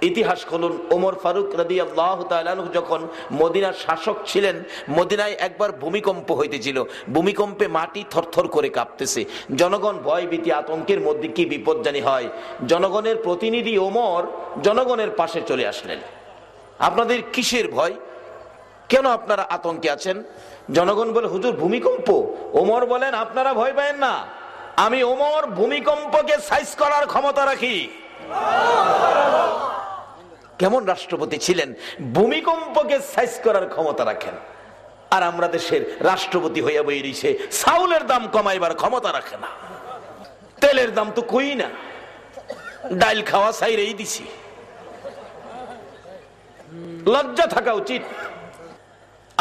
ইতিহাস খুলুন, ওমর ফারুক রাদিয়াল্লাহু তাআলা আনহু যখন মদিনার শাসক ছিলেন, মদিনায় একবার ভূমিকম্প হইতেছিল। ভূমিকম্পে মাটি থরথর করে কাঁপতেছে, জনগণ ভয় ভীতি আতঙ্কের মধ্যে, কি বিপদ জানি হয়। জনগণের প্রতিনিধি ওমর জনগণের পাশে চলে আসলেন। আপনাদের কিসের ভয়, কেন আপনারা আতঙ্কে আছেন? জনগণ বলে, হুজুর ভূমিকম্প। ওমর বলেন, আপনারা ভয় পাবেন না, আমি ওমর ভূমিকম্পকে সাইজ করার ক্ষমতা রাখি। কেমন রাষ্ট্রপতি ছিলেন, ভূমিকম্পকে সাইজ করার ক্ষমতা রাখেন। আর আমরা দেশের রাষ্ট্রপতি হইয়া বইরিছে চাউলের দাম কমাইবার ক্ষমতা রাখে না, তেলের দাম তো কই না, ডাইল খাওয়া ছাইরেই দিছি। লজ্জা থাকা উচিত।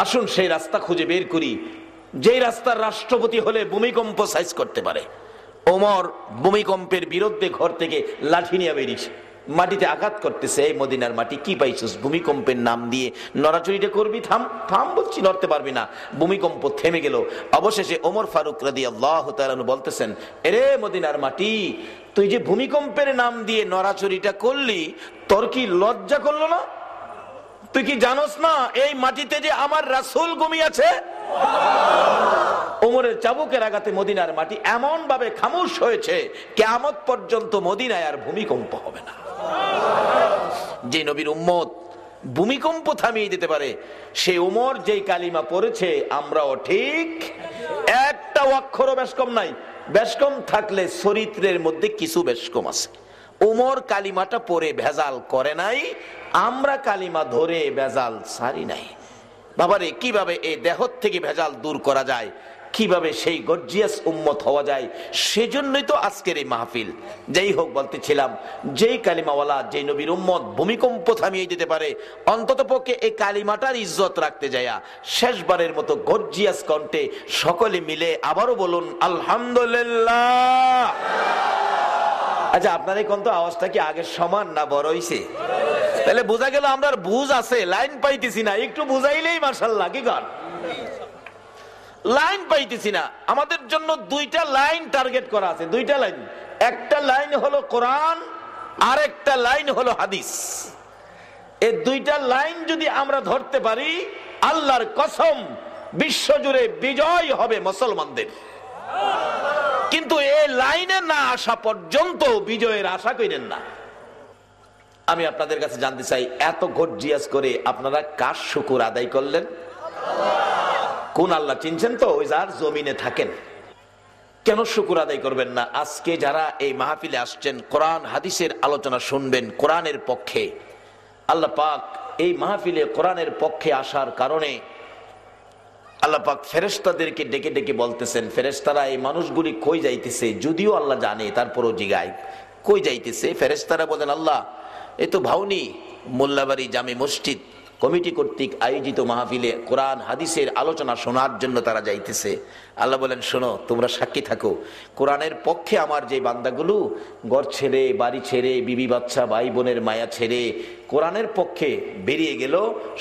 আসুন সেই রাস্তা খুঁজে বের করি, যেই রাস্তার রাষ্ট্রপতি হলে ভূমিকম্প সাইজ করতে পারে। ওমর ভূমিকম্পের বিরুদ্ধে ঘর থেকে লাঠি নিয়ে বেরিয়েছে, মাটিতে আঘাত করতেছে। এই মদিনার মাটি কি পাইছিস, ভূমিকম্পের নাম দিয়ে নড়াচড়িটা করবি, থাম থাম বলছি, নড়তে পারবি না। ভূমিকম্প থেমে গেল। অবশেষে ওমর ফারুক রাদিয়াল্লাহু তাআলা আনহু বলতেছেন, এরে মদিনার মাটি, তুই যে ভূমিকম্পের নাম দিয়ে নড়াচড়িটা করলি, তোর কি লজ্জা করলো না? তুই কি জানোস না এই মাটিতে যে আমার রাসূল ঘুমিয়ে আছে? ওমরের চাবুকের আঘাতে মদিনার মাটি এমন ভাবে খামোশ হয়েছে, কিয়ামত পর্যন্ত মদিনায় আর ভূমিকম্প হবে না। যে নবীর উম্মত ভূমিকম্প থামিয়ে দিতে পারে, সে ওমর যেই কালিমা পড়েছে, আমরাও ঠিক একটা অক্ষরও বেশকম নাই। বেশকম থাকলে চরিত্রের মধ্যে কিছু বেশকম আছে। ওমর কালিমাটা পড়ে ভেজাল করে নাই, আমরা কালিমা ধরে ভেজাল ছাড়ি নাই। বাবারে, কিভাবে এই দেহ থেকে ভেজাল দূর করা যায়, কিভাবে সেই গর্জিয়াস উম্মত হওয়া যায়, সেজন্যই তো আজকের এই মাহফিল। যাই হোক, বলতেছিলাম, যেই কালিমাওয়ালা, যেই নবীর উম্মত ভূমিকম্প থামিয়ে দিতে পারে, অন্তত পক্ষে এই কালিমাটার ইজ্জত রাখতে যায়া শেষবারের মতো গর্জিয়াস কণ্ঠে সকলে মিলে আবারও বলুন আলহামদুলিল্লাহ। আচ্ছা, আপনার এই কণ্ঠ আওয়াজটা কি আগের সমান না বড় হইছে? তাহলে বোঝা গেল আমরা বুঝ আছে, লাইন পাইতেছি না। একটু বুঝাইলেই মাশাআল্লাহ, কি গান লাইন পাইতেছি না। আমাদের জন্য দুইটা লাইন টার্গেট করা আছে, দুইটা লাইন। একটা লাইন হলো কোরআন, আর একটা লাইন হলো হাদিস। এই দুইটা লাইন যদি আমরা ধরতে পারি, আল্লাহর কসম বিশ্বজুড়ে বিজয় হবে মুসলমানদের। কিন্তু এই লাইনে না আসা পর্যন্ত বিজয়ের আশা করেন না। আমি আপনাদের কাছে জানতে চাই, এত গর্জিয়াস করে আপনারা কার শুকর আদায় করলেন? কোন আল্লাহ চিনছেন তো? ওই যার জমিনে থাকেন। কেন শুকর আদায় করবেন না? আজকে যারা এই মাহফিলে আসছেন, কোরআন হাদিসের আলোচনা শুনবেন কোরআনের পক্ষে, আল্লাহ পাক এই মাহফিলে কোরআনের পক্ষে আসার কারণে আল্লাহ পাক ফেরেশতাদেরকে ডেকে ডেকে বলতেছেন, ফেরেশতারা এই মানুষগুলি কই যাইতেছে? যদিও আল্লাহ জানে, তারপরও জিগায় কই যাইতেছে। ফেরেশতারা বলেন, আল্লাহ এ তো ভাউনি মোল্লাবাড়ি জামে মসজিদ কমিটি কর্তৃক আয়োজিত মাহফিলে কোরআন হাদিসের আলোচনা শোনার জন্য তারা যাইতেছে। আল্লাহ বলেন, শোনো, তোমরা সাক্ষী থাকো, কোরআনের পক্ষে আমার যে বান্দাগুলো ঘর ছেড়ে, বাড়ি ছেড়ে, বিবি বাচ্চা, ভাই বোনের মায়া ছেড়ে কোরআনের পক্ষে বেরিয়ে গেল,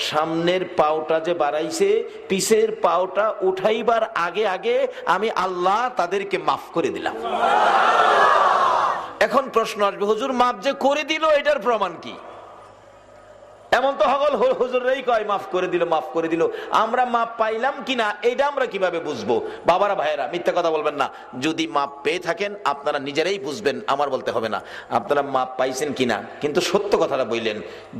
সামনের পাওটা যে বাড়াইছে, পিছের পাওটা উঠাইবার আগে আগে আমি আল্লাহ তাদেরকে মাফ করে দিলাম। এখন প্রশ্ন আসবে, হুজুর মাফ যে করে দিল, এটার প্রমাণ কি? এমন তো হগল হুজুররাই কয় মাফ করে দিল, মাফ করে দিল। আমরা মাপ পাইলাম কিনা এটা আমরা কিভাবে বুঝবো? বাবারা, ভাইয়েরা, মিথ্যা কথা বলবেন না। যদি মাপ পেয়ে থাকেন আপনারা নিজেরাই বুঝবেন, আমার বলতে হবে না আপনারা মাপ পাইছেন কিনা। কিন্তু সত্য কথাটা বললেন,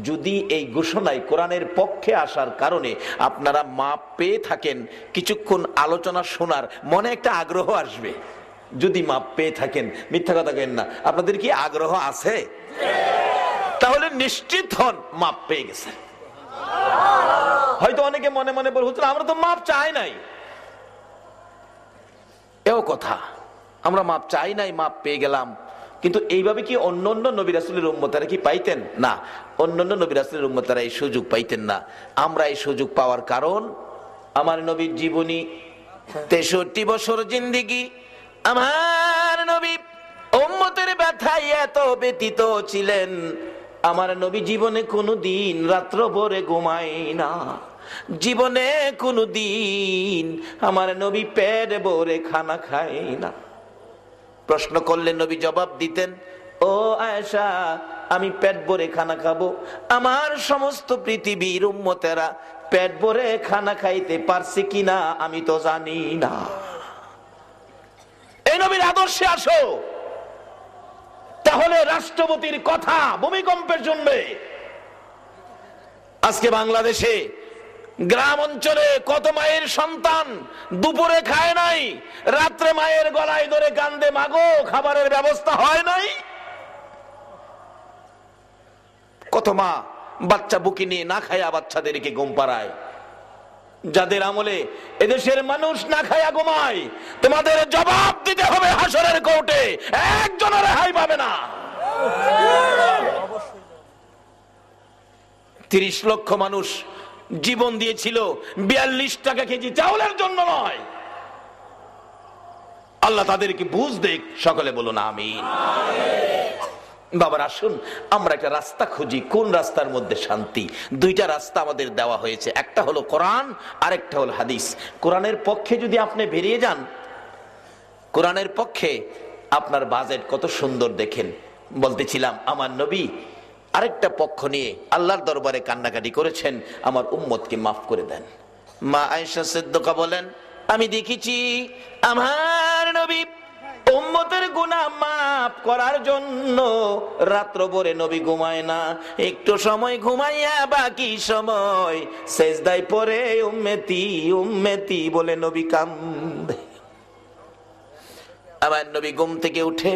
যদি এই ঘোষণায় কোরআনের পক্ষে আসার কারণে আপনারা মাপ পেয়ে থাকেন, কিছুক্ষণ আলোচনা শোনার মনে একটা আগ্রহ আসবে। যদি মাপ পেয়ে থাকেন, মিথ্যা কথা কেন না, আপনাদের কি আগ্রহ আছে? তাহলে নিশ্চিত হন মাপ পেয়ে গেছে। হয়তো অনেকে মনে মনে বলে, হুজুর আমরা তো মাপ চাই নাই। এও কথা, আমরা মাপ চাই নাই, মাপ পেয়ে গেলাম। কিন্তু এইভাবে কি অন্যান্য নবী রাসূলের উম্মতেরা কি পাইতেন? না, অন্যান্য নবী রাসূলের উম্মতেরা এই সুযোগ পাইতেন না। আমরা এই সুযোগ পাওয়ার কারণ, আমার নবীর জীবনী 63 বছর জিন্দেগি। আমার নবী উম্মতের ব্যথায় এত ব্যতীত ছিলেন, আমার নবী জীবনে কোনো দিন রাত্র ভরে ঘুমায় না, জীবনে কোনো দিন আমার নবী পেট ভরে খানা খায় না। প্রশ্ন করলে নবী জবাব দিতেন, ও আয়েশা, আমি পেট ভরে খানা খাবো, আমার সমস্ত পৃথিবীর উম্মতেরা পেট ভরে খানা খাইতে পারছে কিনা আমি তো জানি না। এই নবীর আদর্শে আসো, তাহলে রাষ্ট্রপতির কথা ভূমিকম্পের জন্যে। আজকে বাংলাদেশে গ্রাম অঞ্চলে কত মায়ের সন্তান দুপুরে খায় নাই, রাত্রে মায়ের গলায় ধরে কান্দে, মাগো খাবারের ব্যবস্থা হয় নাই। কত মা বাচ্চা বুকে নিয়ে না খায়া বাচ্চাদেরকে ঘুম পাড়ায়। যাদের আমলে এদেশের মানুষ না খায়া ঘুমায়, তোমাদের জবাব দিতে হবে হাসরের কোর্টে, একজনের রেহাই পাবে না। 30 লক্ষ মানুষ জীবন দিয়েছিল 42 টাকা কেজি চাউলের জন্য নয়। আল্লাহ তাদেরকে বুঝ দেখ, সকলে বলুন আমিন। বাবার আসুন আমরা একটা রাস্তা খুঁজি, কোন রাস্তার মধ্যে শান্তি। দুইটা রাস্তা আমাদের দেওয়া হয়েছে, একটা হলো কোরআন, আরেকটা হলো হাদিস। কোরআনের পক্ষে যদি আপনি বেরিয়ে যান, কোরআনের পক্ষে আপনার বাজেট কত সুন্দর দেখেন। বলতেছিলাম আমার নবী আরেকটা পক্ষ নিয়ে আল্লাহর দরবারে কান্নাকাটি করেছেন, আমার উম্মতকে মাফ করে দেন। মা আয়েশা সিদ্দিকা বলেন, আমি দেখেছি আমার নবী উম্মতের গুনাহ মাফ করার জন্য রাত্র ভরে নবী ঘুমায় না, একটু সময় ঘুমাইয়া বাকি সময় সেজদায় পড়ে উম্মতি উম্মতি বলে নবী কান্দে। আমার নবী ঘুম থেকে উঠে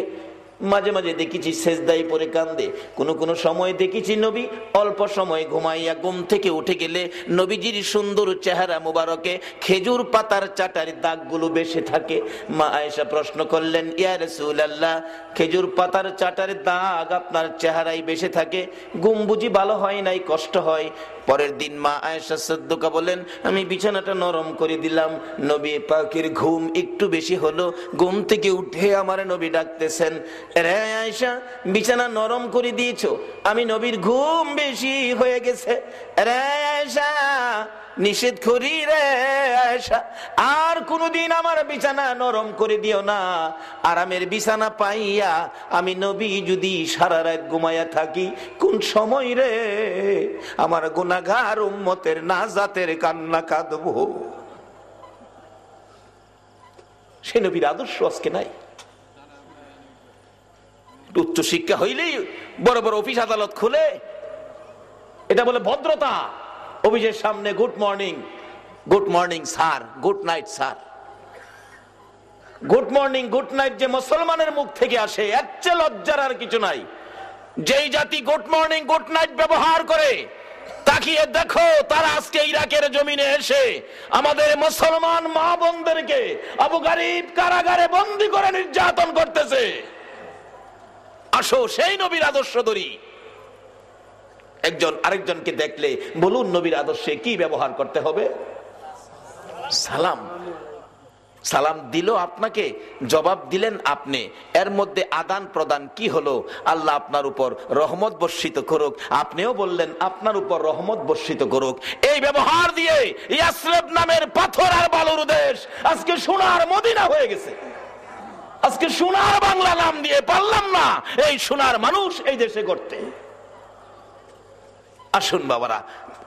মাঝে মাঝে দেখেছি সেজদায় পড়ে কান্দে, কোন সময় দেখেছি নবী অল্প সময় ঘুমাইয়া ঘুম থেকে উঠে গেলে নবীজির সুন্দর চেহারা মুবারকে খেজুর পাতার চাটার দাগগুলো বেশি থাকে। মা আয়েশা প্রশ্ন করলেন, ইয়া রাসূলুল্লাহ, খেজুর পাতার চাটার দাগ আপনার চেহারায় বেশি থাকে, ঘুম বুঝি ভালো হয় নাই, কষ্ট হয়? পরের দিন মা আয়েশা সিদ্দিকা বলেন, আমি বিছানাটা নরম করে দিলাম, নবী পাকের ঘুম একটু বেশি হলো। ঘুম থেকে উঠে আমার নবী ডাকতেছেন, রে আয়েশা বিছানা নরম করে দিয়েছো, আমি নবীর ঘুম বেশি হয়ে গেছে, রে আয়েশা নিষেধ করি রে আয়েশা, আর কোনদিন আমার বিছানা নরম করে দিও না। আরামের বিছানা পাইয়া আমি নবী যদি সারা রাত ঘুমাইয়া থাকি, কোন সময় রে আমার গুনাহগার উম্মতের নাজাতের কান্না কাঁদবো। সে নবীর আদর্শ আজকে নাই। উচ্চ শিক্ষা হইলেই বড় বড় অফিস আদালত খুলে, এটা বলে ভদ্রতা। অফিসের সামনে good morning sir, good night sir. Good morning good night যে মুসলমানের মুখ থেকে আসে, এর চেয়ে লজ্জার আর কিছু নাই। যেই জাতি গুড মর্নিং গুড নাইট ব্যবহার করে, তাকিয়ে দেখো তারা আজকে ইরাকের জমিনে এসে আমাদের মুসলমান মা বোনদেরকে আবু গারিব কারাগারে বন্দী করে নির্যাতন করতেছে। আসো সেই নবীর আদর্শ ধরি। একজন আরেকজনকে দেখলে বলুন নবীর আদর্শে কি ব্যবহার করতে হবে? সালাম। সালাম দিল আপনাকে, জবাব দিলেন আপনি, এর মধ্যে আদান প্রদান কি হলো? আল্লাহ আপনার উপর রহমত বর্ষিত করুক, আপনিও বললেন আপনার উপর রহমত বর্ষিত করুক। এই ব্যবহার দিয়ে ইয়াসরিব নামের পাথর আর বালুর দেশ আজকে সোনার মদিনা হয়ে গেছে। আজকে সোনার বাংলা নাম দিয়ে পারলাম না এই সোনার মানুষ এই দেশে করতে। আসুন বাবারা,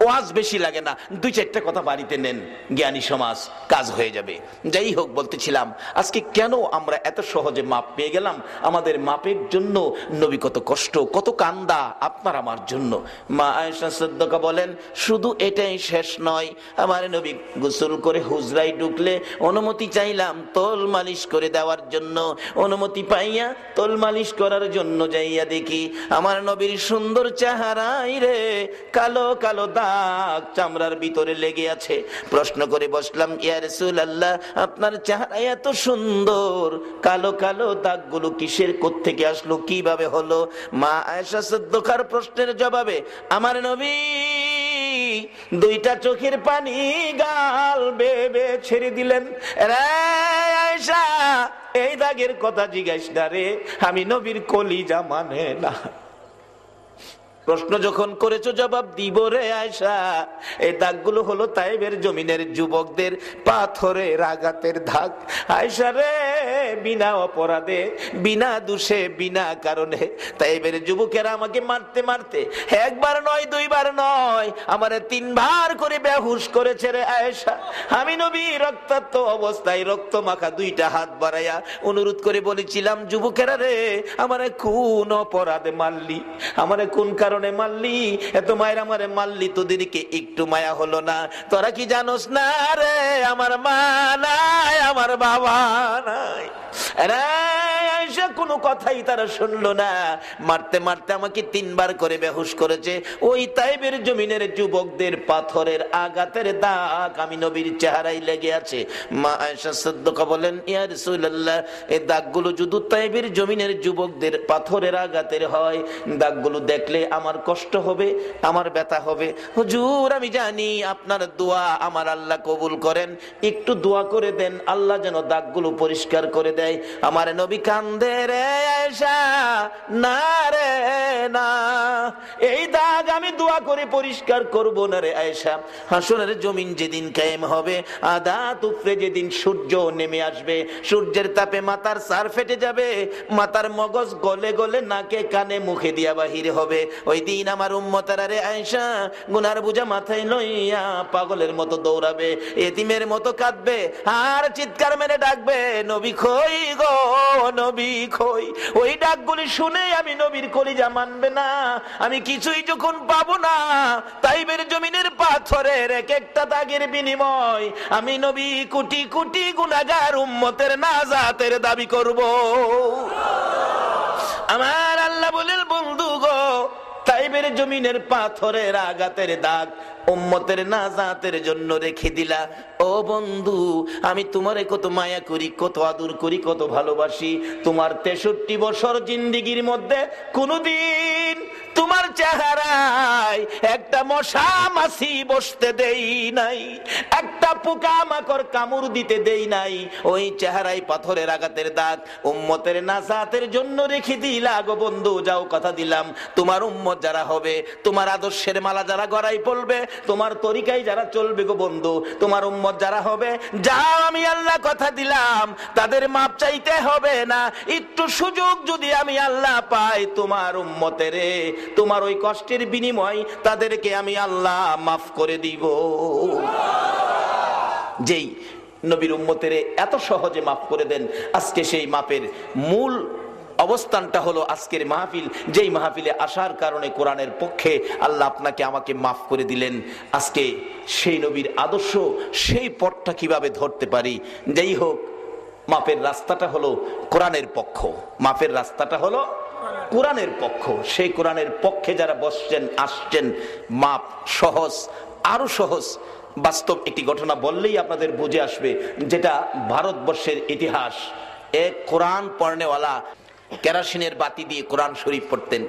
ওয়াজ বেশি লাগে না, 2-4টা কথা বাড়িতে নেন, জ্ঞানী সমাজ কাজ হয়ে যাবে। যাই হোক, বলতেছিলাম আজকে কেন আমরা এত সহজে মাপ পেয়ে গেলাম? আমাদের মাপের জন্য নবী কত কষ্ট, কত কান্দা আপনার আমার জন্য। মা আয়েশা সিদ্দিকা বলেন, শুধু এটাই শেষ নয়, আমার নবী গোসল করে হুজরায় ঢুকলে অনুমতি চাইলাম তোল মালিশ করে দেওয়ার জন্য। অনুমতি পাইয়া তোল মালিশ করার জন্য যাইয়া দেখি আমার নবীর সুন্দর চেহারায় রে কালো কালো দাগ চামড়ার ভিতরে লেগে আছে। প্রশ্ন করে বসলাম, ইয়া রাসূলুল্লাহ, আপনার চেহারা এত সুন্দর, কালো কালো দাগগুলো কিসের, কোত্থেকে আসলো, কিভাবে হলো? মা আয়েশা সিদ্দিকার প্রশ্নের জবাবে আমার নবী 2টা চোখের পানি গাল বেয়ে ছেড়ে দিলেন। রে আয়েশা, এই দাগের কথা জিজ্ঞাসা না রে, আমি নবীর কলিজা মানে না। প্রশ্ন যখন করেছো জবাব দিব রে আয়েশা। এই দাগগুলো হলো তায়েবের জমিনের যুবকদের পাথরের আঘাতের দাগ। আয়েশা রে, বিনা অপরাধে, বিনা দোষে, বিনা কারণে তাইবের যুবকেরা আমাকে মারতে মারতে একবার নয়, দুইবার নয়, আমারে 3 বার করে বেহুশ করেছে রে আয়েশা। আমি নবী রক্তাক্ত অবস্থায় রক্ত মাখা 2টা হাত বাড়াইয়া অনুরোধ করে বলেছিলাম, যুবকেরা রে, আমারে কোন অপরাধে মারলি, আমারে কোন কারণে মারলি, এত মায়ের আমারে মারলি, তোদেরকে একটু মায়া হলো না? তোরা কি জানোস না রে, আমার মা নাই, আমার বাবা নাই। কোনো কথাই তারা শুনলো না, মারতে মারতে আমাকে 3 বার করে বেহুশ করেছে। ওই তাইবের জমিনের যুবকদের পাথরের আঘাতের দাগ আমি নবীর চেহারায় লেগে আছে। মা আয়েশা সিদ্দিকা বলেন, ইয়া রাসূলুল্লাহ, এই দাগগুলো যদি তাইবের জমিনের যুবকদের পাথরের আঘাতের হয়, দাগগুলো দেখলে আমার কষ্ট হবে, আমার ব্যথা হবে। হুজুর, আমি জানি আপনার দোয়া আমার আল্লাহ কবুল করেন, একটু দোয়া করে দেন, আল্লাহ যেন দাগগুলো পরিষ্কার করে দেয়। আমার নবী কান্দে রে আয়েশা, না রে না, এই দাগ আমি দোয়া করে পরিষ্কার করব না রে আয়েশা। হাসরের জমিন যেদিন কায়েম হবে, আদাত উপরে যেদিন সূর্য নেমে আসবে, সূর্যের তাপে মাথার সার ফেটে যাবে, মাথার মগজ গলে গলে নাকে কানে মুখে দিয়া বাহির হবে। ওই দিন আমার উম্মতেরা রে আয়েশা গুনার বোঝা মাথায় লইয়া পাগলের মতো দৌড়াবে, এতিমের মতো কাঁদবে, আর চিৎকার মেরে ডাকবে, নবী কই গো, নবী কই। ওই ডাকগুলি শুনে আমি নবীর কলিজা মানবে না, আমি কিছুই যখন পাবো না, তাইবের জমিনের পাথরের এক একটা দাগের বিনিময় আমি নবী কোটি কোটি গুনাহগার উম্মতের নাজাতের দাবি করব। আমার আল্লাহ বলেন, বন্ধু গো, তাইবের জমিনের পাথরের আঘাতের দাগ উম্মতের নাজাতের জন্য রেখে দিলা। ও বন্ধু, আমি তোমারে কত মায়া করি, কত আদর করি, কত ভালোবাসি। তোমার 63 বছর জিন্দেগির মধ্যে কোনদিন তোমার চেহারায় একটা মশা মাছি বসতে দেই নাই, একটা পোকা মাকড় কামড় দিতে দেই নাই। ওই চেহারায় পাথরের আঘাতের দাগ উম্মতের নাজাতের জন্য রেখে দিলা গো বন্ধু। যাও, কথা দিলাম, তোমার উম্মত যারা হবে, তোমার আদর্শের মালা যারা গড়াই পড়বে, তোমার তরিকায় যারা চলবে গো বন্ধু, তোমার উম্মত যারা হবে, যাও, আমি আল্লাহ কথা দিলাম, তাদের মাপ চাইতে হবে না। একটু সুযোগ যদি আমি আল্লাহ পাই, তোমার উম্মতের, তোমার ওই কষ্টের বিনিময় তাদেরকে আমি আল্লাহ মাফ করে দিব। যেই নবীর উম্মতের এত সহজে মাফ করে দেন, আজকে সেই মাপের মূল অবস্থানটা হলো আজকের মাহফিল। যেই মাহফিলে আসার কারণে কোরআনের পক্ষে আল্লাহ আপনাকে আমাকে মাফ করে দিলেন। আজকে সেই নবীর আদর্শ, সেই পথটা কিভাবে ধরতে পারি। যাই হোক, মাপের রাস্তাটা হলো কোরআনের পক্ষ, মাপের রাস্তাটা হলো কোরআনের পক্ষ। সেই কোরআনের পক্ষে যারা বসছেন, আসছেন, মাপ সহজ, আরো সহজ। বাস্তব একটি ঘটনা বললেই আপনাদের বুঝে আসবে, যেটা ভারতবর্ষের ইতিহাস। এক কোরআন পড়নেওয়ালা কেরাসিনের বাতি দিয়ে কোরআন শরীফ পড়তেন।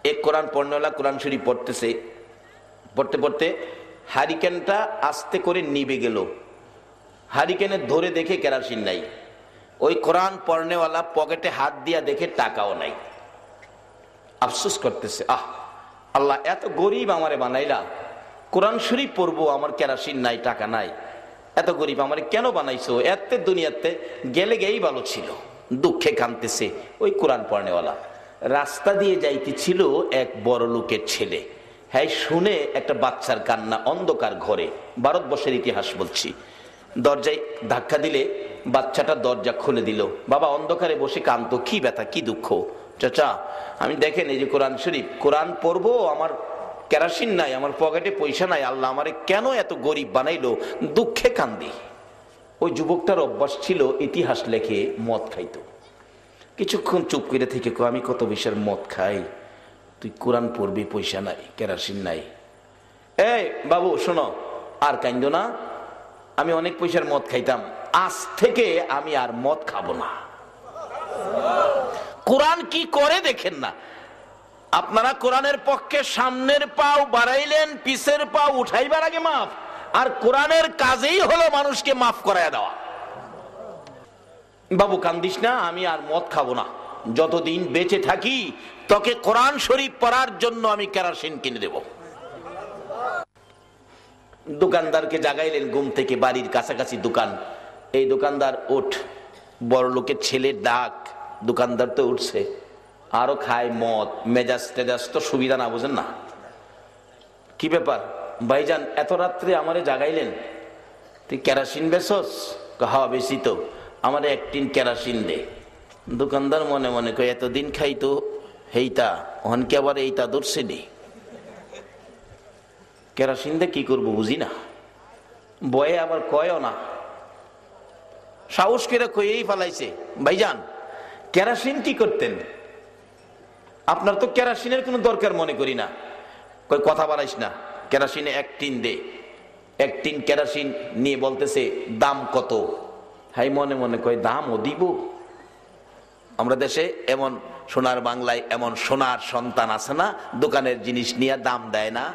এক কোরআন পড়নেওয়ালা কোরআন শরীফ পড়তেছে, পড়তে পড়তে হারিকেনটা আস্তে করে নিভে গেল। হারিকেনের ধরে দেখে কেরাসিন নাই। ওই কোরআন পড়নেওয়ালা পকেটে হাত দিয়া দেখে টাকাও নাই। আফসোস করতেছে, আল্লাহ, এত গরিব আমারে বানাইলা, কোরআন শরীফ পড়বো, আমার কেরাসিন নাই, টাকা নাই, এত গরিব আমারে কেন বানাইছো? এত দুনিয়াতে গেলে গেই ভালো ছিল। দুঃখে কাঁদতেছে ওই কোরআন পড়নেওয়ালা। রাস্তা দিয়ে যাইতেছিল এক বড় লোকের ছেলে। হ্যাঁ, শুনে একটা বাচ্চার কান্না অন্ধকার ঘরে, ভারতবর্ষের ইতিহাস বলছি। দরজায় ধাক্কা দিলে বাচ্চাটা দরজা খুলে দিল। বাবা অন্ধকারে বসে কাঁদতো, কি ব্যথা, কি দুঃখ। চাচা, আমি দেখেন এই যে কোরআন শরীফ, কোরআন পড়বো, আমার কেরাসিন নাই, আমার পকেটে পয়সা নাই, আল্লাহ আমারে কেন এত গরিব বানাইলো, দুঃখে কান্দি। ওই যুবকটার অভ্যাস ছিল ইতিহাস লেখে মদ খাইতো। কিছুক্ষণ চুপ করে থেকে, আমি কত বিষয়ের মদ খাই, তুই কোরআন পড়বি, পয়সা নাই, কেরাসিন নাই। এই বাবু শোনো, আর কাইন্দো না, আমি অনেক পয়সার মদ খাইতাম, আজ থেকে আমি আর মদ খাবো না। কোরআন কি করে দেখেন না আপনারা? কোরআনের পক্ষে সামনের পাও বাড়াইলেন, পিছের পাও উঠাইবার আগে মাফ। আর কোরআনের কাজেই হলো মানুষকে মাফ করায় দেওয়া। বাবু কান্দিস না, আমি আর মদ খাবো না, যতদিন বেঁচে থাকি তোকে কোরআন শরীফ পড়ার জন্য আমি কেরোসিন কিনে দেব। দোকানদারকে জাগাইলেন ঘুম থেকে, বাড়ির কাছাকাছি দোকান। এই দোকানদার ওঠ, বড় লোকের ছেলে ডাক, দোকানদার তো উঠছে, আরো খায় মদ, মেজাজ টেজাজ তো সুবিধা না, বুঝেন না? কি ব্যাপার ভাইজান, এত রাত্রে আমারে জাগাইলেন? তুই কেরাসিন বেচস? হ্যাঁ বেশি তো, আমারে 1 টিন কেরাসিন দে। দোকানদার মনে মনে কয় এতদিন খাইতো হেইতা, হনকে আবার এইটা ধরছে নি, কেরাসিন দে কি করবো বুঝি না। বয়ে আবার কয়ও না, সাহস করে কয়েই ফেলাইছে, ভাইজান কেরাসিন কি করতেন? আপনার তো কেরাসিনের কোনো দরকার মনে করি না। কই কথা বাড়াইস না, কেরাসিনে 1 টিন দে। 1 টিন কেরাসিন নিয়ে বলতেছে দাম কত? হাই মনে মনে কয় দামও দিব? আমরা দেশে এমন সোনার বাংলায় এমন সোনার সন্তান আছে না, দোকানের জিনিস নিয়ে দাম দেয় না।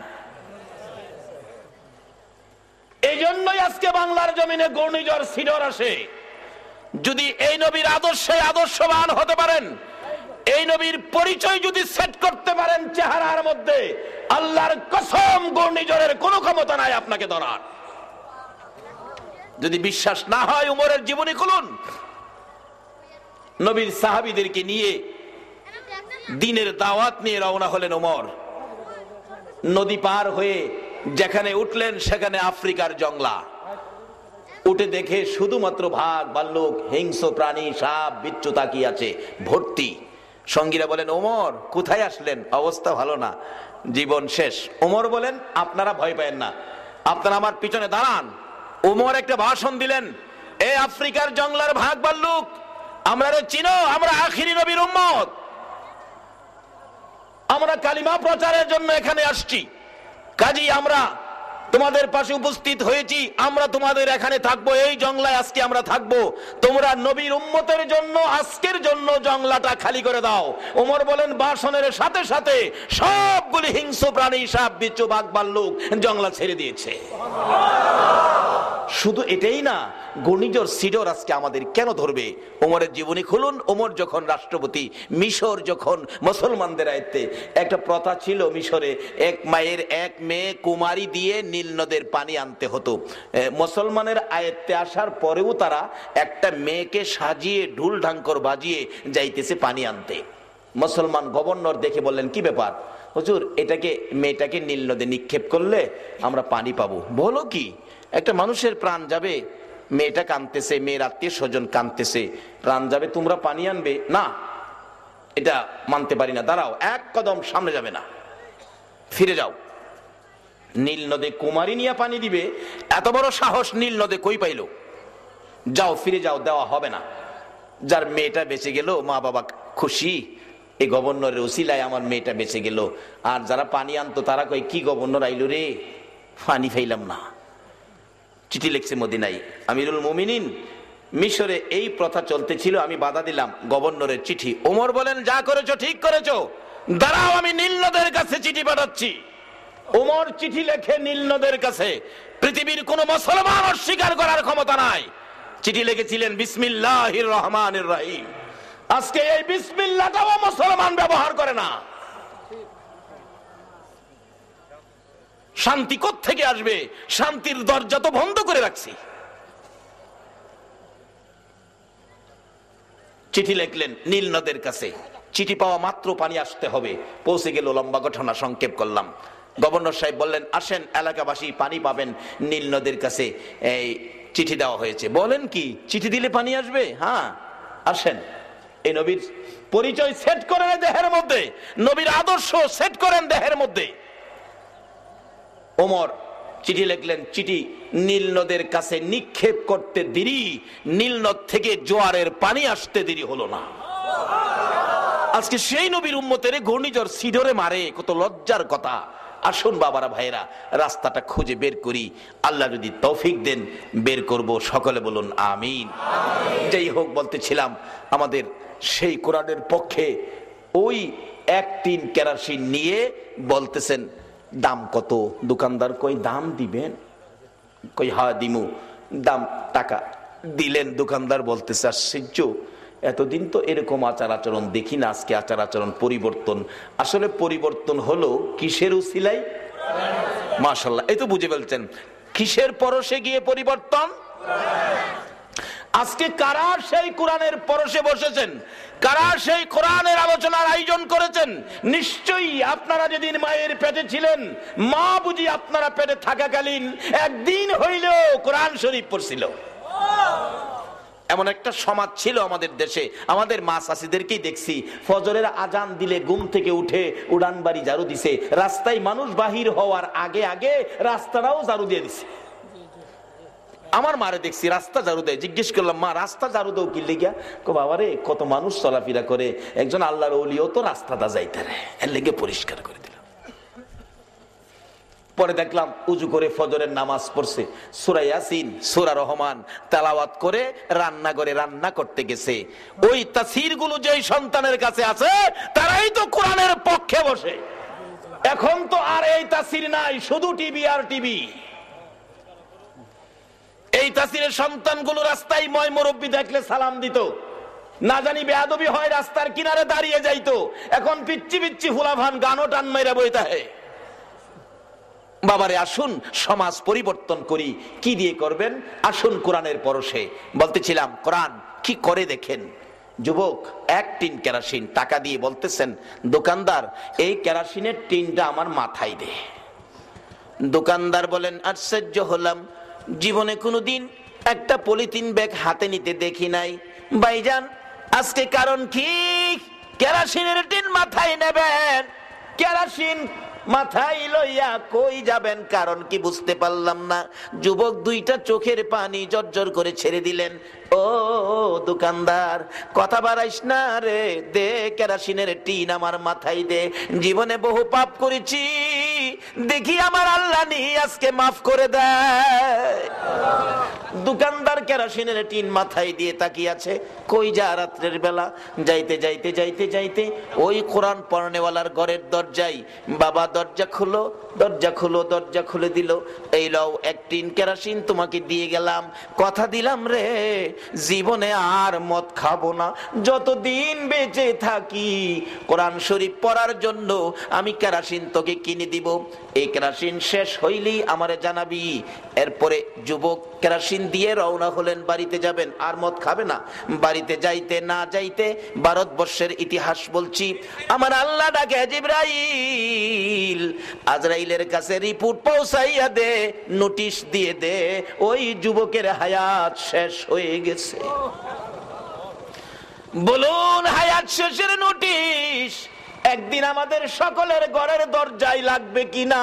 এই জন্যই আজকে বাংলার জমিনে ঘূর্ণিঝড় সিডর আসে। যদি এই নবীর আদর্শে আদর্শবান হতে পারেন, এই নবীর পরিচয় যদি সেট করতে পারেন চেহারার মধ্যে, আল্লাহর কসম ঘূর্ণিঝড়ের কোনো ক্ষমতা নাই আপনাকে ধরার। যদি বিশ্বাস না হয় উমরের জীবনী খুলুন। নবীর সাহাবীদেরকে নিয়ে দ্বীনের দাওয়াত নিয়ে রওনা হলেন ওমর। নদী পার হয়ে যেখানে উঠলেন সেখানে আফ্রিকার জংলা। উঠে দেখে শুধুমাত্র ভাগ, ভাল্লুক, হিংস্র প্রাণী, সাপ, বিচ্ছু তাকিয়ে আছে ভর্তি। সঙ্গীরা বলেন ওমর কোথায় আসলেন? অবস্থা ভালো না, জীবন শেষ। ওমর বলেন আপনারা ভয় পাবেন না, আপনারা আমার পিছনে দাঁড়ান। ওমর একটা ভাষণ দিলেন, এ আফ্রিকার জংলার ভাগ ভাল্লুক, আমরা চিনো, আমরা আখিরি নবীর উম্মত, আমরা কালিমা প্রচারের জন্য এখানে আসছি, কাজী আমরা তোমাদের পাশে উপস্থিত হয়েছি, আমরা তোমাদের এখানে থাকবো, এই জংলায় আজকে আমরা থাকবো, তোমরা নবীর উম্মতের জন্য আজকের জন্য জংলাটা খালি করে দাও। ওমর বলেন ভাষণের সাথে সাথে সবগুলি হিংস্র প্রাণী, সাপ, বিচ্ছু, বাঘ, ভাল্লুক জংলা ছেড়ে দিয়েছে। শুধু এটাই না, ঘূর্ণিঝড় সিডর আজকে আমাদের কেন ধরবে? ওমরের জীবনী খুলুন। ওমর যখন রাষ্ট্রপতি, মিশর যখন মুসলমানদের আয়ত্তে, একটা প্রথা ছিল মিশরে, 1 মায়ের 1 মেয়ে কুমারী দিয়ে নীল নদের পানি আনতে হতো। মুসলমানের আয়ত্তে আসার পরেও তারা একটা মেয়েকে সাজিয়ে ঢুল ঢাঙ্কর বাজিয়ে যাইতেছে পানি আনতে। মুসলমান গভর্নর দেখে বললেন কি ব্যাপার হুজুর, মেয়েটাকে নীল নদে নিক্ষেপ করলে আমরা পানি পাবো। বলো কি, একটা মানুষের প্রাণ যাবে, মেয়েটা কাঁদতেছে, মেয়ের আত্মীয় স্বজন কাঁদতেছে, প্রাণ যাবে, তোমরা পানি আনবে না? এটা মানতে পারি না, দাঁড়াও, 1 কদম সামনে যাবে না, ফিরে যাও। নীল নদে কুমারী নিয়ে পানি দিবে, এত বড় সাহস নীল নদে কই পাইল? যাও, ফিরে যাও, দেওয়া হবে না। যার মেয়েটা বেঁচে গেল, মা বাবা খুশি, এই গভর্নরের উসিলায় আমার মেয়েটা বেঁচে গেল। আর যারা পানি আনতো তারা কই কি গভর্নর আইলো রে, পানি ফাইলাম না। চিঠি লিখছে মদিনায়, আমিরুল মুমিনিন, মিশরে এই প্রথা চলতে ছিল, আমি বাধা দিলাম। গভর্নরের চিঠি। ওমর বলেন যা করেছো ঠিক করেছো, দাঁড়াও আমি নীল নদের কাছে চিঠি পাঠাচ্ছি। ওমর চিঠি লেখে নীল নদের কাছে। পৃথিবীর কোন মুসলমান অস্বীকার করার ক্ষমতা নাই। চিঠি লিখেছিলেন বিসমিল্লাহির রহমানির রহিম। আজকে এই বিসমিল্লাহটাও মুসলমান ব্যবহার করে না। শান্তি কোত্থেকে আসবে? শান্তির দরজা তো বন্ধ করে রাখছি। চিঠি লিখলেন নীল নদের কাছে, চিঠি পাওয়া মাত্র পানি আসতে হবে। পৌঁছে গেল, লম্বা ঘটনা সংক্ষেপ করলাম। গভর্নর সাহেব বললেন আসেন, এলাকাবাসী পানি পাবেন নীল নদের কাছে, এই চিঠি দেওয়া হয়েছে। বলেন কি, চিঠি দিলে পানি আসবে? হ্যাঁ আসেন। এই নবীর পরিচয় সেট করেন দেহের মধ্যে, নবীর আদর্শ সেট করেন দেহের মধ্যে। ওমর চিঠি লিখলেন, চিঠি নীল নদের কাছে নিক্ষেপ করতে দেরি, নীল নদ থেকে জোয়ারের পানি আসতে দেরি হলো না। আজকে সেই নবীর উম্মতের ঘূর্ণিঝড় সিডরে মারে, কত লজ্জার কথা। আসুন বাবারা ভাইরা, রাস্তাটা খুঁজে বের করি। আল্লাহ যদি তৌফিক দেন বের করব, সকলে বলুন আমিন। যাই হোক, বলতেছিলাম আমাদের সেই কোরআনের পক্ষে ওই 1 টিন কেরোসিন নিয়ে বলতেছেন দাম কত? দোকানদার কই দাম দিবেন? কই হ্যাঁ দিমু। দাম টাকা দিলেন। দোকানদার বলতেছে আশ্চর্য, এতদিন তো এরকম আচার আচরণ দেখি না, আজকে আচার আচরণ পরিবর্তন। আসলে পরিবর্তন হলো কিসের উসিলায়? মাশাআল্লাহ, এই তো বুঝে ফেলছেন। কিসের পরশে গিয়ে পরিবর্তন? আজকে কারা সেই কোরআনের পরশে বসেছেন, কারা সেই কোরআনের আলোচনার আয়োজন করেছেন? নিশ্চয়ই আপনারা যেদিন মায়ের পেটে ছিলেন, মা বুঝি আপনারা পেটে থাকাকালীন একদিন হইলেও কোরআন শরীফ পড়ছিল। এমন একটা সমাজ ছিল আমাদের দেশে। আমাদের মা চাষিদেরকেই দেখছি ফজরের আজান দিলে ঘুম থেকে উঠে উড়ান বাড়ি ঝাড়ু দিছে, রাস্তায় মানুষ বাহির হওয়ার আগে আগে রাস্তাটাও ঝাড়ু দিয়ে দিছে। আমার মারে দেখছি রাস্তা ঝাড়ু দেয়। জিজ্ঞেস করলাম, মা রাস্তা ঝাড়ু দাও কি লেগিয়া? কো বাবা রে, কত মানুষ চলাফেরা করে, একজন আল্লাহর ওলিও তো রাস্তাটা যাইতে রে, এর লেগে পরিষ্কার করে দিলাম। পরে দেখলাম উজু করে ফজরের নামাজ পড়ছে, সূরা ইয়াসিন, সূরা রহমান তেলাওয়াত করে রান্নাঘরে রান্না করতে গেছে। ওই তাফসীর গুলো যেই সন্তানের কাছে আছে তারাই তো কোরআনের পক্ষে বসে। এখন তো আর এই তাফসীর নাই, শুধু টিভি আর টিভি। এই তাফসীরের সন্তানগুলো রাস্তায় ময় মুরব্বি দেখলে সালাম দিত, না জানি বেয়াদবি হয় রাস্তার কিনারে দাঁড়িয়ে যাইতো। এখন পিচ্চি পিচ্চি ফুলাভান গানও টান মেরে বইতে হয়। বাবারে আসুন সমাজ পরিবর্তন করি। কি দিয়ে করবেন? আসুন কোরআনের পরশে। বলতেছিলাম কোরআন কি করে দেখেন। যুবক এক টিন কেরোসিন টাকা দিয়ে বলতেছেন, দোকানদার এই কেরোসিনের টিনটা আমার মাথায় দে। দোকানদার বলেন, আশ্চর্য হলাম, জীবনে কোনোদিন একটা পলিথিন ব্যাগ হাতে নিতে দেখি নাই। ভাইজান আজকে কারণ কি কেরোসিনের টিন মাথায় নেবেন? কেরোসিন মাথায় লইয়া কই যাবেন, কারণ কি বুঝতে পারলাম না। যুবক দুইটা চোখের পানি জর্জর করে ছেড়ে দিলেন। ও দোকানদার, কথা বাড়াইস না রে, দে কেরোসিনের টিন আমার মাথায় দে। জীবনে বহু পাপ করেছি, দেখি আমার আল্লাহ নি আজকে মাফ করে দেয়। দোকানদার কেরোসিনের টিন মাথায় দিয়ে তাকিয়ে আছে। কই যা রাত্রের বেলা? যাইতে যাইতে যাইতে যাইতে ওই কোরআন পড়নেওয়ালার ঘরের দরজায়, বাবা দরজা খুলো, দরজা খুলো, দরজা খুলে দিল। এই লও এক টিন কেরোসিন তোমাকে দিয়ে গেলাম, কথা দিলাম রে জীবনে আর মদ খাবো না, যতদিন বেঁচে থাকি কোরআন শরীফ পড়ার জন্য আমি কেরোসিন তোকে কিনে দিব। এই কেরোসিন শেষ হইলেই আমারে জানাবি। এরপরে যুবক কেরোসিন দিয়ে রওনা হলেন, বাড়িতে যাবেন, আর মদ খাবে না। বাড়িতে যাইতে না যাইতে ভারতবর্ষের ইতিহাস বলছি, আমার আল্লাহ ডাকে, জিবরাইল আজরাইলের কাছে রিপোর্ট পৌঁছাইয়া দে, নোটিশ দিয়ে দে ওই যুবকের হায়াত শেষ হয়ে গেছে। বলুন হায়াত শেষের নোটিশ একদিন আমাদের সকলের ঘরের দরজায় লাগবে কিনা?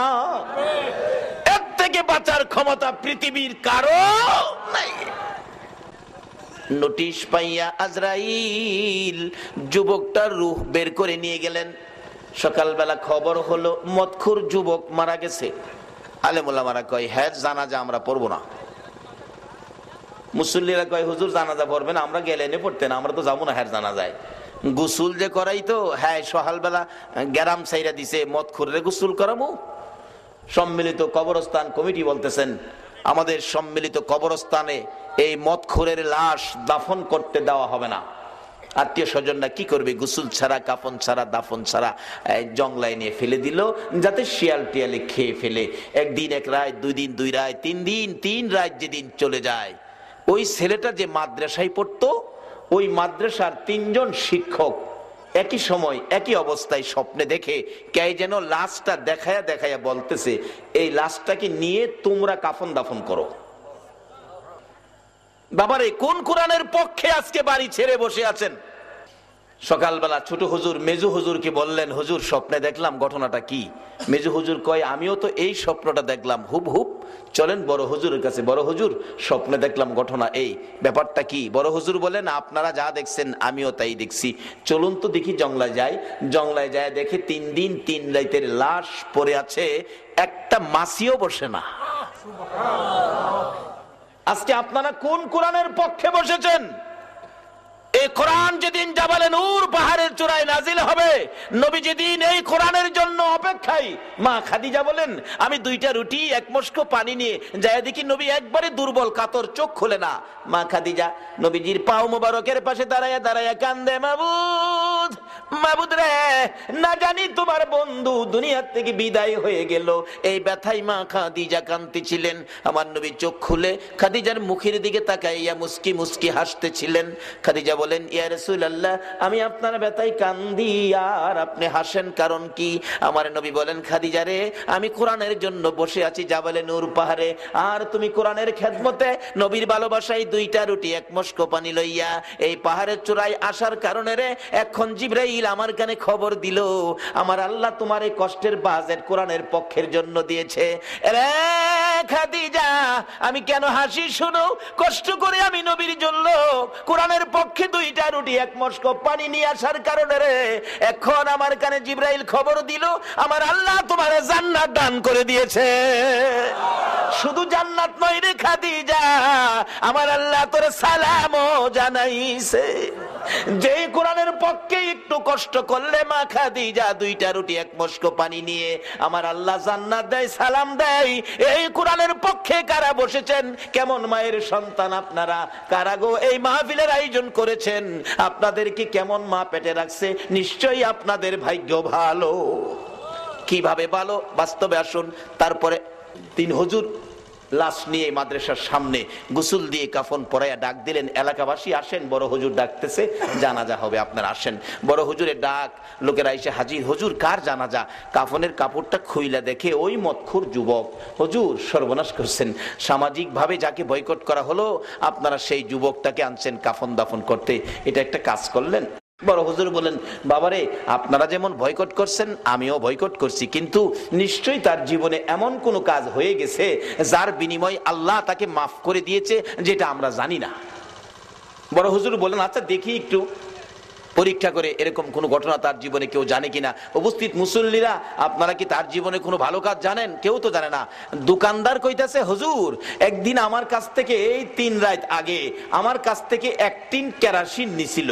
এর থেকে বাঁচার ক্ষমতা পৃথিবীর কারো নাই। নোটিশ পাইয়া আজরাইল যুবকটার রূহ বের করে নিয়ে গেলেন। সকালবেলা খবর হলো মদখুর যুবক মারা গেছে। আলেম ওলামারা কয়, হ্যাঁ জানাজা আমরা পড়বো না। মুসল্লিরা কয়, হুজুর জানাজা পড়বেন, আমরা গেলে এনে পড়তেন, আমরা তো যাবো না হ্যাঁ জানাজায়। গোসুল যে করাই তো, হ্যাঁ সকালবেলা গ্যারাম সাইরা দিছে, মদখুরে গোসুল করাবো। সম্মিলিত কবরস্থান কমিটি বলতেছেন, আমাদের সম্মিলিত কবরস্থানে এই মদখুরের লাশ দাফন করতে দেওয়া হবে না। আত্মীয় স্বজনরা কি করবে? গোসল ছাড়া, কাফন ছাড়া, দাফন ছাড়া জংলায় নিয়ে ফেলে দিল, যাতে শিয়াল টিয়ালে খেয়ে ফেলে। একদিন এক রাত, দুই দিন দুই রাত, তিন দিন তিন রাত যেদিন চলে যায়, ওই ছেলেটা যে মাদ্রাসায় পড়তো, ওই মাদ্রাসার তিনজন শিক্ষক একই সময় একই অবস্থায় স্বপ্নে দেখে কে যেন লাশটা দেখায়া দেখায়া বলতেছে, এই লাশটাকে নিয়ে তোমরা কাফন দাফন করো। বাবারে কোন কোরআনের পক্ষে আজকে বাড়ি ছেড়ে বসে আছেন? সকালবেলা ছোট হুজুর মেজু হুজুরকে বললেন, হুজুর স্বপ্নে দেখলাম, ঘটনাটা কি? মেজু হুজুর কয়, আমিও তো এই স্বপ্নটা দেখলাম হুবহুব, চলেন বড় হুজুরের কাছে। বড় হুজুর স্বপ্নে দেখলাম ঘটনা এই, ব্যাপারটা কি? বড় হুজুর বলেন, আপনারা যা দেখছেন আমিও তাই দেখছি, চলুন তো দেখি জংলায় যাই। জংলায় যায় দেখে 3 দিন 3 রাতের লাশ পড়ে আছে, একটা মাছিও বসে না। আজকে আপনারা কোন কোরআনের পক্ষে বসেছেন? এই ওই কোরআন যেদিন জাবালে নূর পাহাড়ের চূড়ায় নাজিল হবে, নবী যেদিন এই কোরআনের জন্য অপেক্ষায়, মা খাদিজা বলেন আমি 2টা রুটি 1 মস্ক পানি নিয়ে যায় দেখি নবী একবারে দুর্বল কাতর, চোখ খুলে না। মা খাদিজা নবীজির পাও মোবারকের পাশে দাঁড়ায়া দাঁড়ায়া কান্দে, মাবুদ মাবুদ রে, না জানি তোমার বন্ধু দুনিয়া থেকে বিদায় হয়ে গেল। এই ব্যথায় মা খাদিজা কাঁদতেছিলেন। আমার নবী চোখ খুলে খাদিজার মুখের দিকে তাকাইয়া মুস্কি মুস্কি হাসতেছিলেন। খাদিজা বলেন, ইয়া রাসূলুল্লাহ, আমি আপনার ব্যথায় কান্দি আর আপনি হাসেন, কারণ কি? আমার নবী বলেন, খাদিজা রে, আমি কোরআনের জন্য বসে আছি জাবালে নূর পাহাড়ে, আর তুমি কোরআনের খেদমতে নবীর ভালোবাসায় 2টা রুটি 1 মস্ক পানি লইয়া এই পাহাড়ের চূড়ায় আসার কারণে রে এখন জিবরাইল আমার কানে খবর দিল আমার আল্লাহ তোমার এই কষ্টের বাজেট কোরআনের পক্ষের জন্য দিয়েছে। রে খাদিজা, আমি কেন হাসি শুনো? কষ্ট করে আমি নবীর জন্য কোরআনের পক্ষে 2টা রুটি 1 মস্ক পানি নিয়ে আসার কারণে রে এখন আমার কানে জিবরাইল খবর দিল আমার আল্লাহ তোমার জান্নাত দান করে দিয়েছে। শুধু জান্নাত নয় রে খাদিজা, আমার আল্লাহ তোরে সালামও জানাইছে। যে কোরআনের পক্ষে একটু কষ্ট করলে মা খাদিজা 2টা রুটি 1 মস্ক পানি নিয়ে আমার আল্লাহ জান্নাত দেয়, সালাম দেয়। এই কোরআনের পক্ষে কারা বসেছেন? কেমন মায়ের সন্তান আপনারা? কারা গো এই মাহফিলের আয়োজন করেছেন? আপনাদেরকে কেমন মা পেটে রাখছে? নিশ্চয়ই আপনাদের ভাগ্য ভালো। কিভাবে ভালো? বাস্তবে আসুন। তারপরে 3 হুজুর লাশ নিয়ে মাদ্রাসার সামনে গোসল দিয়ে কাফন পরাইয়া ডাক দিলেন, এলাকাবাসী আসেন, বড় হুজুর ডাকতেছে, জানাজা হবে, আপনারা আসেন। বড় হুজুরের ডাক, লোকেরা এসে হাজির। হুজুর কার জানাজা? কাফনের কাপড়টা খুইলা দেখে ওই মদখোর যুবক। হুজুর সর্বনাশ করছেন, সামাজিক ভাবে যাকে বয়কট করা হলো আপনারা সেই যুবকটাকে আনছেন কাফন দাফন করতে, এটা একটা কাজ করলেন। বড় হুজুর বলেন, বাবারে আপনারা যেমন বয়কট করছেন আমিও বয়কট করছি, কিন্তু নিশ্চয়ই তার জীবনে এমন কোনো কাজ হয়ে গেছে যার বিনিময় আল্লাহ তাকে মাফ করে দিয়েছে, যেটা আমরা জানি না। বড় হুজুর বলেন, আচ্ছা দেখি একটু পরীক্ষা করে এরকম কোনো ঘটনা তার জীবনে কেউ জানে কিনা। উপস্থিত মুসল্লিরা, আপনারা কি তার জীবনে কোনো ভালো কাজ জানেন? কেউ তো জানে না। দোকানদার কইতাছে, হুজুর একদিন আমার কাছ থেকে এই 3 রাত আগে আমার কাছ থেকে 1 টিন কেরোসিন নিছিল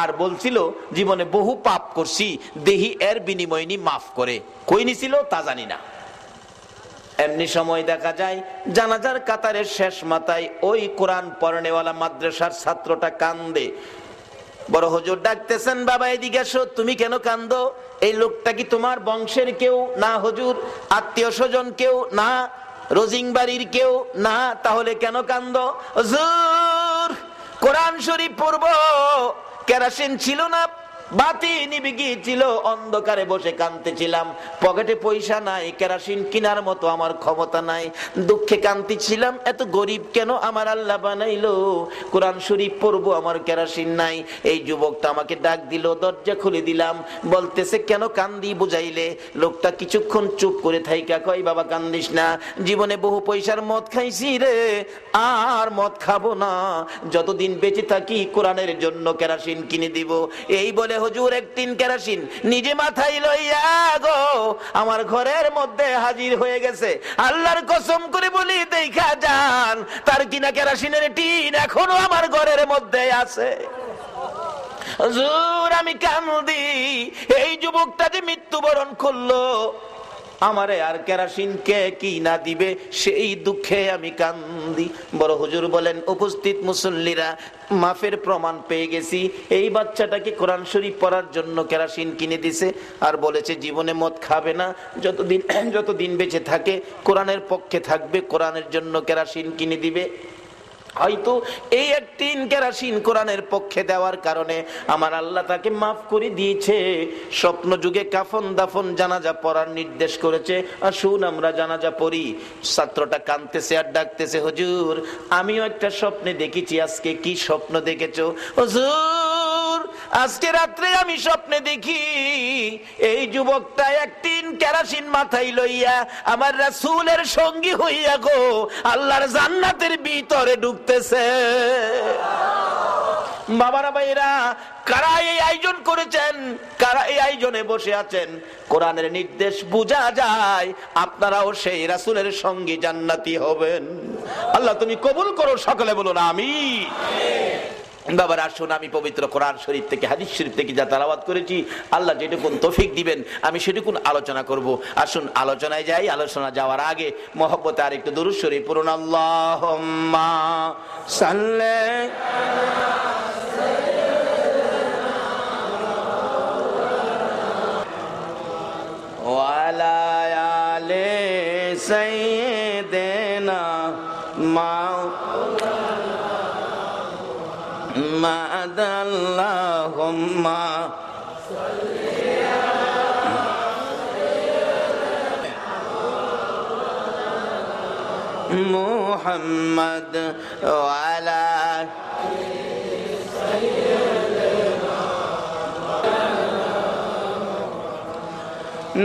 আর বলছিল জীবনে বহু পাপ করছি, দেহি এর বিনিময় নি মাফ করে। কই নিছিল তা জানি না। এমনি সময় দেখা যায় জানাজার কাতারের শেষ মাথায় ওই কোরআন পড়নেওয়ালা মাদ্রাসার ছাত্রটা কান্দে। বড় হুজুর ডাকতেছেন, বাবা এদিকে এসো। তুমি কেন কান্দো? এই লোকটা কি তোমার বংশের কেউ? না হুজুর। আত্মীয় স্বজন কেউ? না। রোজিং বাড়ির কেউ? না। তাহলে কেন কান্দো? হুজুর কোরআন শরীফ পড়বো, কেরোসিন ছিল না, বাতি নিভে গিয়েছিল, অন্ধকারে বসে কাঁদতেছিলাম, পকেটে পয়সা নাই, কেরোসিন কেনার মতো আমার ক্ষমতা নাই, দুঃখে কাঁদতেছিলাম, এত গরিব কেন আমার আল্লাহ বানাইলো, কোরআন শরীফ পড়বো, আমার কেরোসিন নাই। এই যুবকটা আমাকে ডাক দিল, দরজা খুলে দিলাম, বলতেছে কেন কান্দি বুঝাইলে? লোকটা কিছুক্ষণ চুপ করে থাইকা কয়, বাবা কান্দিস না, জীবনে বহু পয়সার মদ খাইছি রে, আর মদ খাবো না, যতদিন বেঁচে থাকি কোরআনের জন্য কেরোসিন কিনে দিব। এই বলে হুজুর 1 টিন কেরোসিন নিজে মাথায় লইয়া গো আমার ঘরের মধ্যে হাজির হয়ে গেছে। আল্লাহর কসম করে বলি, দেখা যান তার কিনা কেরোসিনের টিন এখনো আমার ঘরের মধ্যে আছে। হুজুর আমি কান্দি, এই যুবকটা যে মৃত্যুবরণ করলো, আমারে আর কেরোসিন কে কি না দিবে সেই দুঃখে আমি কান্দি। বড় হুজুর বলেন, উপস্থিত মুসল্লিরা, মাফের প্রমাণ পেয়ে গেছি। এই বাচ্চাটাকে কোরআন শরীফ পড়ার জন্য কেরোসিন কিনে দিছে আর বলেছে জীবনে মদ খাবে না, যতদিন বেঁচে থাকে কোরআনের পক্ষে থাকবে, কোরআনের জন্য কেরোসিন কিনে দিবে। হয়তো এই 1 টিন কেরোসিন কোরআনের পক্ষে দেওয়ার কারণে আমার আল্লাহ তাকে মাফ করে দিয়েছে। স্বপ্ন যুগে কাফন দাফন জানাজা পড়ার নির্দেশ করেছে, আসুন আমরা জানাজা পড়ি। ছাত্রটা কাঁদতেছে আর ডাকতেছে, হুজুর আমিও একটা স্বপ্নে দেখেছি। আজকে কি স্বপ্ন দেখেছো? হুজুর আজকে রাত্রে আমি স্বপ্নে দেখি এই যুবকটা 1 টিন কেরোসিন মাথায় লইয়া আমার রাসূলের সঙ্গী হইয়া গো আল্লাহর জান্নাতের ভিতরে ঢুকতেছে। বাবারা ভাইরা, কারা এই আয়োজন করেছেন, কারা এই আয়োজনে বসে আছেন, কোরআনের নির্দেশ বোঝা যায় আপনারাও সেই রাসূলের সঙ্গে জান্নাতি হবেন। আল্লাহ তুমি কবুল করো, সকলে বলুন আমিন। বাবার আসুন, আমি পবিত্র কোরআন শরীফ থেকে হাদিস শরীফ থেকে যা তেলাওয়াত করেছি, আল্লাহ যেটুকুন তৌফিক দিবেন আমি সেটুকুন আলোচনা করব। আসুন আলোচনায় যাই। আলোচনা যাওয়ার আগে মহব্বতে আর একটু দুরূদ শরীফ পড়ুন। আল্লাহুম্মা সাল্লি ওয়ালা আলি সাইয়্যিদিনা Allahumma Muhammad wa ala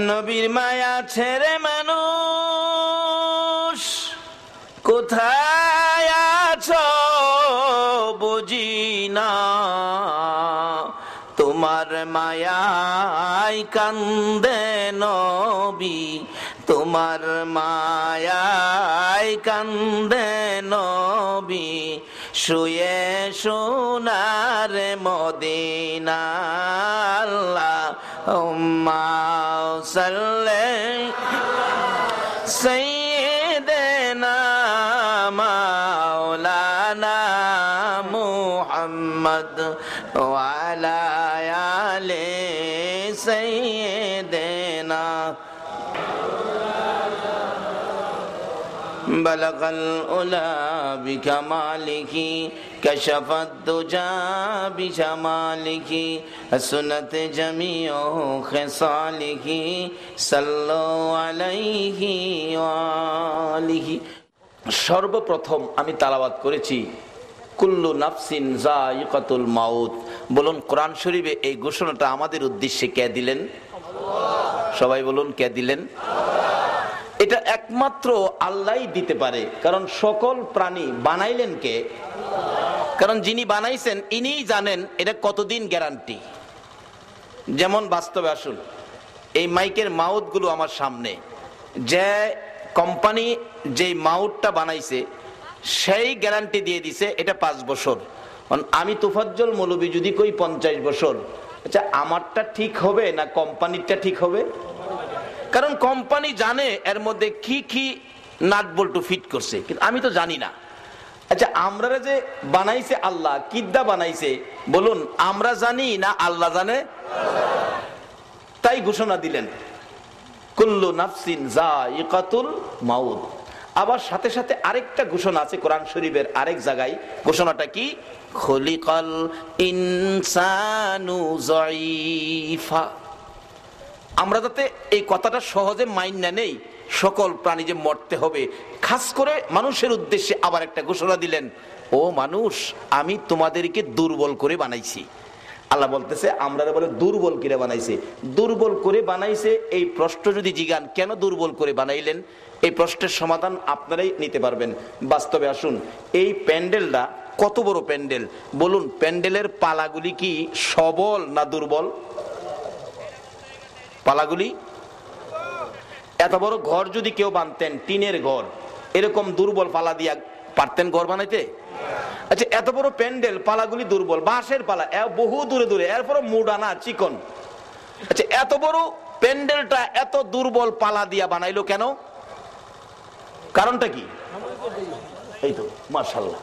নবীর মায়া ছেড়ে মানুষ কোথায় আছো বুঝি না, তোমার মায়ায় কান্দে নবী, তোমার মায়ায় কান্দে নবী, শুয়ে সোনার মদিনা। আল্লাহুম্মা সাল্লি সাইয়্যিদিনা মাওলানা মুহাম্মদ ওয়া আলা আলি সাইয়্যিদিনা। বালাগাল উলা বিকামালিহি কাশাফাদ দুজা বিজামালিহি হাসনাত জামিউ খিসালিহি সাল্লু আলাইহি ওয়া আলিহি। সর্বপ্রথম আমি তেলাওয়াত করেছি কুল্লু নাফসিন যায়িকাতুল মাউত। বলুন কোরআন শরীফে এই ঘোষণাটা আমাদের উদ্দেশ্যে কে দিলেন? সবাই বলুন কে দিলেন? এটা একমাত্র আল্লাহই দিতে পারে, কারণ সকল প্রাণী বানাইলেন কে? কারণ যিনি বানাইছেন ইনিই জানেন এটা কতদিন গ্যারান্টি। যেমন বাস্তবে আসুন, এই মাইকের মাউথ গুলো আমার সামনে, যে কোম্পানি যে মাউথটা বানাইছে সেই গ্যারান্টি দিয়ে দিছে এটা 5 বছর। আমি তোফাজ্জল মৌলবী যদি কই 50 বছর, আচ্ছা আমারটা ঠিক হবে না কোম্পানিরটা ঠিক হবে? কারণ কোম্পানি জানে এর মধ্যে কি কি নাট বল্টু ফিট করছে, কিন্তু আমি তো জানি না। আচ্ছা আমরা যে বানাইছে আল্লাহ, কিদ্দা বানাইছে বলুন, আমরা জানি না আল্লাহ জানে? তাই ঘোষণা দিলেন কুল্লু নাফসিন যায়িকাতুল মাউত। আবার সাথে সাথে আরেকটা ঘোষণা আছে কোরআন শরীফের আরেক জায়গায়। ঘোষণাটা কি? খুলিকাল ইনসানু যায়িফা। আমরা যাতে এই কথাটা সহজে মাইন্ড না নেই, সকল প্রাণী যে মরতে হবে, খাস করে মানুষের উদ্দেশ্যে আবার একটা ঘোষণা দিলেন, ও মানুষ আমি তোমাদেরকে দুর্বল করে বানাইছি। আল্লাহ বলতেছে আমরা বলে দুর্বল করে বানাইছে। দুর্বল করে বানাইছে এই প্রশ্ন যদি জিগান কেন দুর্বল করে বানাইলেন, এই প্রশ্নের সমাধান আপনারাই নিতে পারবেন। বাস্তবে আসুন, এই প্যান্ডেলটা কত বড় প্যান্ডেল বলুন, প্যান্ডেলের পালাগুলি কি সবল না দুর্বল? পালাগুলি এত বড় ঘর যদি কেউ বানতেন, টিনের ঘর, এরকম দুর্বল পালা দিয়া পারতেন ঘর বানাইতে? আচ্ছা এত বড় প্যান্ডেল, পালাগুলি দুর্বল, বাঁশের পালা বহু দূরে দূরে, এরপর মুডানা চিকন। আচ্ছা এত বড় প্যান্ডেলটা এত দুর্বল পালা দিয়া বানাইলো কেন? কারণটা কি? এই তো মাশাআল্লাহ,